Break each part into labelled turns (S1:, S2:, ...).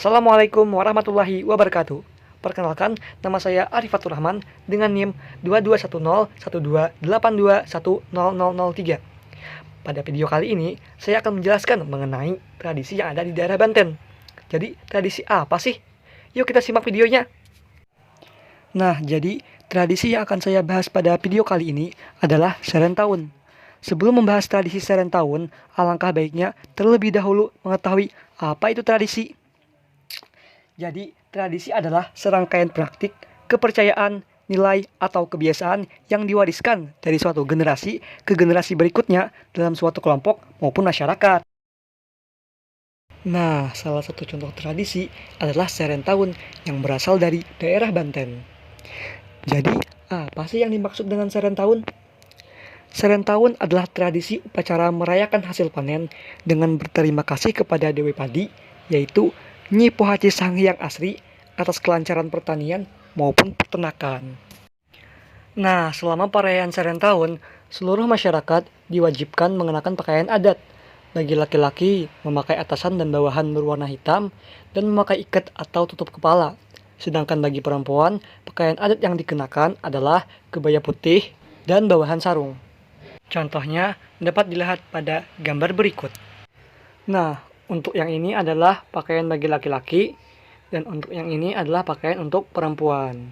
S1: Assalamualaikum warahmatullahi wabarakatuh. Perkenalkan, nama saya Arifatur Rahman dengan NIM 22101282100003. Pada video kali ini, saya akan menjelaskan mengenai tradisi yang ada di daerah Banten. Jadi, tradisi apa sih? Yuk kita simak videonya. Nah, jadi tradisi yang akan saya bahas pada video kali ini adalah Seren Tahun. Sebelum membahas tradisi Seren Tahun, alangkah baiknya terlebih dahulu mengetahui apa itu tradisi. Jadi, tradisi adalah serangkaian praktik, kepercayaan, nilai, atau kebiasaan yang diwariskan dari suatu generasi ke generasi berikutnya dalam suatu kelompok maupun masyarakat. Nah, salah satu contoh tradisi adalah Seren Tahun yang berasal dari daerah Banten. Jadi, apa sih yang dimaksud dengan Seren Tahun? Seren Tahun adalah tradisi upacara merayakan hasil panen dengan berterima kasih kepada Dewi Padi, yaitu Nyi Pohaci Sanghyang Asri atas kelancaran pertanian maupun peternakan. Nah, selama perayaan Seren Tahun, seluruh masyarakat diwajibkan mengenakan pakaian adat. Bagi laki-laki, memakai atasan dan bawahan berwarna hitam dan memakai ikat atau tutup kepala. Sedangkan bagi perempuan, pakaian adat yang dikenakan adalah kebaya putih dan bawahan sarung. Contohnya dapat dilihat pada gambar berikut. Nah, untuk yang ini adalah pakaian bagi laki-laki dan untuk yang ini adalah pakaian untuk perempuan.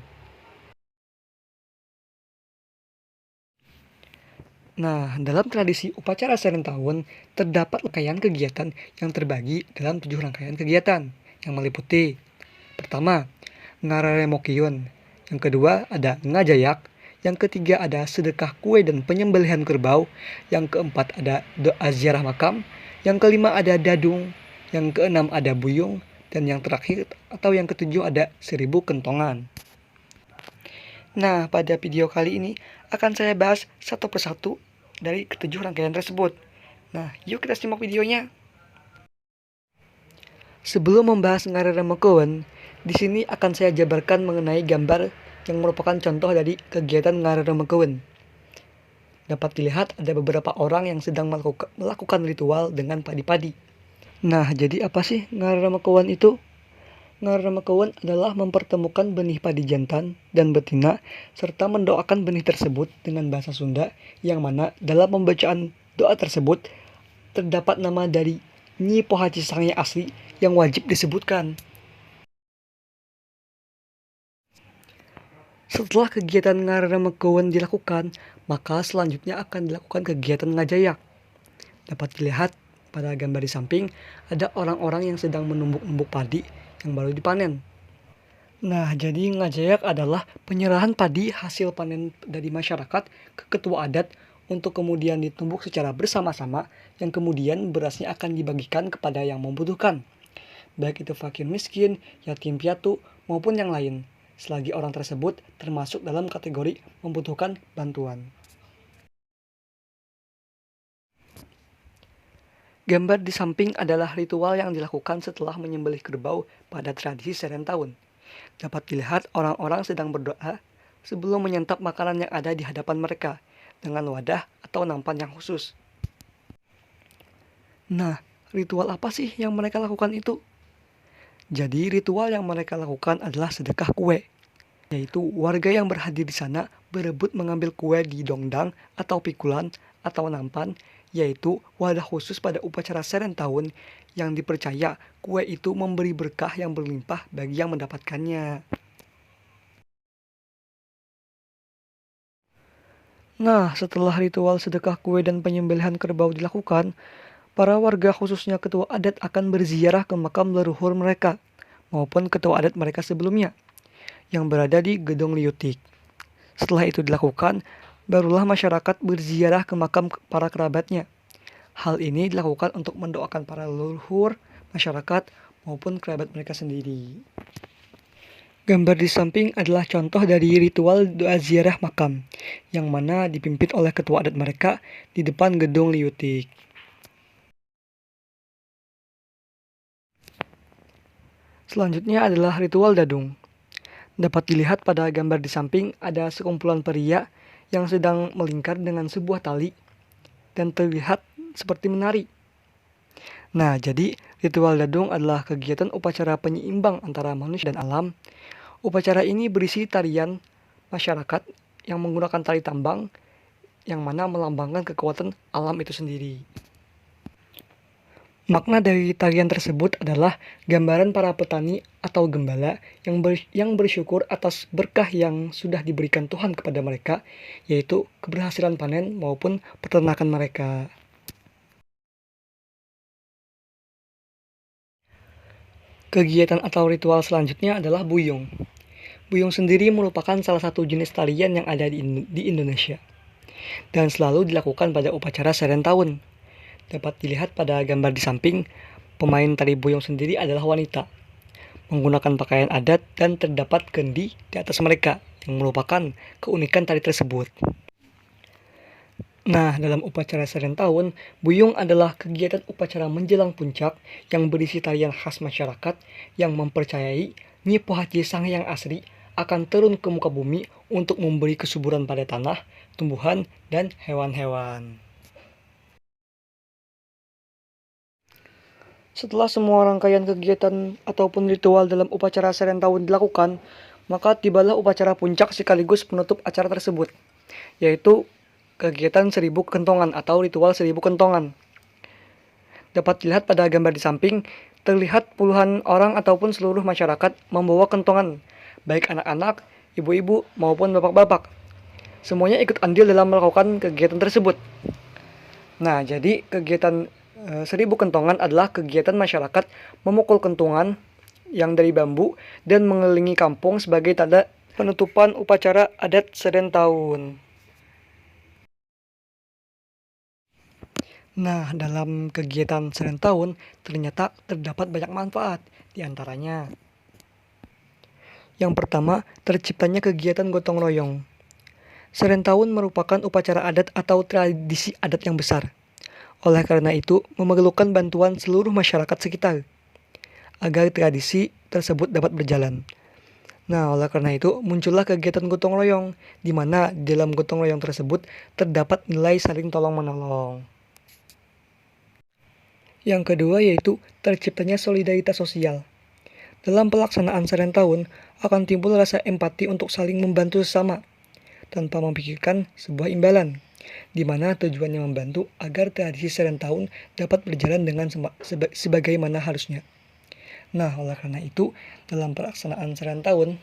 S1: Nah, dalam tradisi upacara Seren Tahun, terdapat rangkaian kegiatan yang terbagi dalam 7 rangkaian kegiatan yang meliputi: pertama, Ngararemokyun, yang kedua ada Ngajayak, yang ketiga ada sedekah kue dan penyembelihan kerbau, yang keempat ada doa ziarah makam, yang kelima ada Dadung, yang keenam ada Buyung, dan yang terakhir atau yang ketujuh ada 1000 kentongan. Nah, pada video kali ini akan saya bahas satu persatu dari ketujuh rangkaian tersebut. Nah, yuk kita simak videonya. Sebelum membahas Ngararemokyun, di sini akan saya jabarkan mengenai gambar yang merupakan contoh dari kegiatan Ngararemokyun. Dapat dilihat ada beberapa orang yang sedang melakukan ritual dengan padi-padi. Nah, jadi apa sih Ngararemokyun itu? Ngararemokyun adalah mempertemukan benih padi jantan dan betina serta mendoakan benih tersebut dengan bahasa Sunda, yang mana dalam pembacaan doa tersebut terdapat nama dari Nyi Pohaci Sanghyang Asri yang wajib disebutkan. Setelah kegiatan Ngararemokyun dilakukan, maka selanjutnya akan dilakukan kegiatan Ngajayak. Dapat dilihat pada gambar di samping ada orang-orang yang sedang menumbuk-numbuk padi yang baru dipanen. Nah, jadi Ngajayak adalah penyerahan padi hasil panen dari masyarakat ke ketua adat untuk kemudian ditumbuk secara bersama-sama, yang kemudian berasnya akan dibagikan kepada yang membutuhkan, baik itu fakir miskin, yatim piatu, maupun yang lain, selagi orang tersebut termasuk dalam kategori membutuhkan bantuan. Gambar di samping adalah ritual yang dilakukan setelah menyembelih kerbau pada tradisi Seren Tahun. Dapat dilihat orang-orang sedang berdoa sebelum menyantap makanan yang ada di hadapan mereka dengan wadah atau nampan yang khusus. Nah, ritual apa sih yang mereka lakukan itu? Jadi ritual yang mereka lakukan adalah sedekah kue, yaitu warga yang berhadir di sana berebut mengambil kue di dongdang atau pikulan atau nampan, yaitu wadah khusus pada upacara Seren Tahun yang dipercaya kue itu memberi berkah yang berlimpah bagi yang mendapatkannya. Nah, setelah ritual sedekah kue dan penyembelihan kerbau dilakukan, para warga khususnya ketua adat akan berziarah ke makam leluhur mereka maupun ketua adat mereka sebelumnya yang berada di Gedong Liutik. Setelah itu dilakukan, barulah masyarakat berziarah ke makam para kerabatnya. Hal ini dilakukan untuk mendoakan para leluhur, masyarakat, maupun kerabat mereka sendiri. Gambar di samping adalah contoh dari ritual doa ziarah makam, yang mana dipimpin oleh ketua adat mereka di depan Gedung Liutik. Selanjutnya adalah ritual Dadung. Dapat dilihat pada gambar di samping ada sekumpulan pria yang sedang melingkar dengan sebuah tali dan terlihat seperti menari. Nah, jadi ritual Dadung adalah kegiatan upacara penyeimbang antara manusia dan alam. Upacara ini berisi tarian masyarakat yang menggunakan tari tambang yang mana melambangkan kekuatan alam itu sendiri. Makna dari tarian tersebut adalah gambaran para petani atau gembala yang bersyukur atas berkah yang sudah diberikan Tuhan kepada mereka, yaitu keberhasilan panen maupun peternakan mereka. Kegiatan atau ritual selanjutnya adalah buyung. Buyung sendiri merupakan salah satu jenis tarian yang ada di Indonesia dan selalu dilakukan pada upacara serent tahun. Dapat dilihat pada gambar di samping, pemain tari buyung sendiri adalah wanita, menggunakan pakaian adat dan terdapat kendi di atas mereka, yang merupakan keunikan tari tersebut. Nah, dalam upacara serent tahun, buyung adalah kegiatan upacara menjelang puncak yang berisi tarian khas masyarakat yang mempercayai Nyi Pohaci Sang Hyang Asri akan turun ke muka bumi untuk memberi kesuburan pada tanah, tumbuhan, dan hewan-hewan. Setelah semua rangkaian kegiatan ataupun ritual dalam upacara serent tahun dilakukan, maka tibalah upacara puncak sekaligus penutup acara tersebut, yaitu kegiatan 1000 kentongan atau ritual 1000 kentongan. Dapat dilihat pada gambar di samping, terlihat puluhan orang ataupun seluruh masyarakat membawa kentongan, baik anak-anak, ibu-ibu, maupun bapak-bapak. Semuanya ikut andil dalam melakukan kegiatan tersebut. Nah, jadi kegiatan 1000 kentongan adalah kegiatan masyarakat memukul kentongan yang dari bambu dan mengelilingi kampung sebagai tanda penutupan upacara adat serent tahun. Nah, dalam kegiatan serent tahun ternyata terdapat banyak manfaat, di antaranya yang pertama, terciptanya kegiatan gotong royong. Serent tahun merupakan upacara adat atau tradisi adat yang besar. Oleh karena itu, memerlukan bantuan seluruh masyarakat sekitar agar tradisi tersebut dapat berjalan. Nah, oleh karena itu, muncullah kegiatan gotong royong, di mana di dalam gotong royong tersebut terdapat nilai saling tolong-menolong. Yang kedua yaitu terciptanya solidaritas sosial. Dalam pelaksanaan serent tahun, akan timbul rasa empati untuk saling membantu sesama, tanpa memikirkan sebuah imbalan, di mana tujuannya membantu agar tradisi serent tahun dapat berjalan dengan sebagaimana harusnya. Nah, oleh karena itu, dalam pelaksanaan serent tahun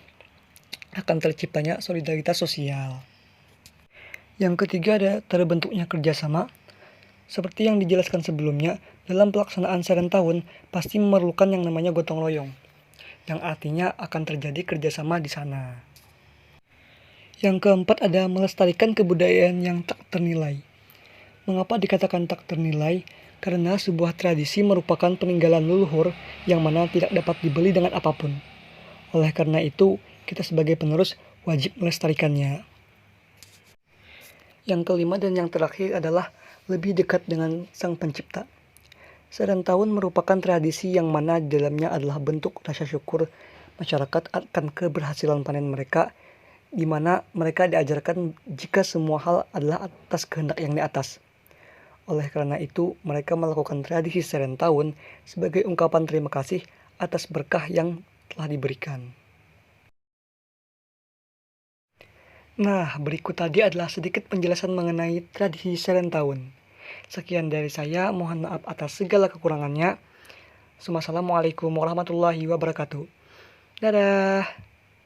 S1: akan terciptanya solidaritas sosial. Yang ketiga ada terbentuknya kerjasama. Seperti yang dijelaskan sebelumnya, dalam pelaksanaan serent tahun pasti memerlukan yang namanya gotong royong, yang artinya akan terjadi kerjasama di sana. Yang keempat ada melestarikan kebudayaan yang tak ternilai. Mengapa dikatakan tak ternilai? Karena sebuah tradisi merupakan peninggalan leluhur yang mana tidak dapat dibeli dengan apapun. Oleh karena itu, kita sebagai penerus wajib melestarikannya. Yang kelima dan yang terakhir adalah lebih dekat dengan Sang Pencipta. Serent tahun merupakan tradisi yang mana di dalamnya adalah bentuk rasa syukur masyarakat akan keberhasilan panen mereka, di mana mereka diajarkan jika semua hal adalah atas kehendak yang di atas. Oleh karena itu, mereka melakukan tradisi serent tahun sebagai ungkapan terima kasih atas berkah yang telah diberikan. Nah, berikut tadi adalah sedikit penjelasan mengenai tradisi serent tahun. Sekian dari saya, mohon maaf atas segala kekurangannya. Wassalamualaikum warahmatullahi wabarakatuh. Dadah.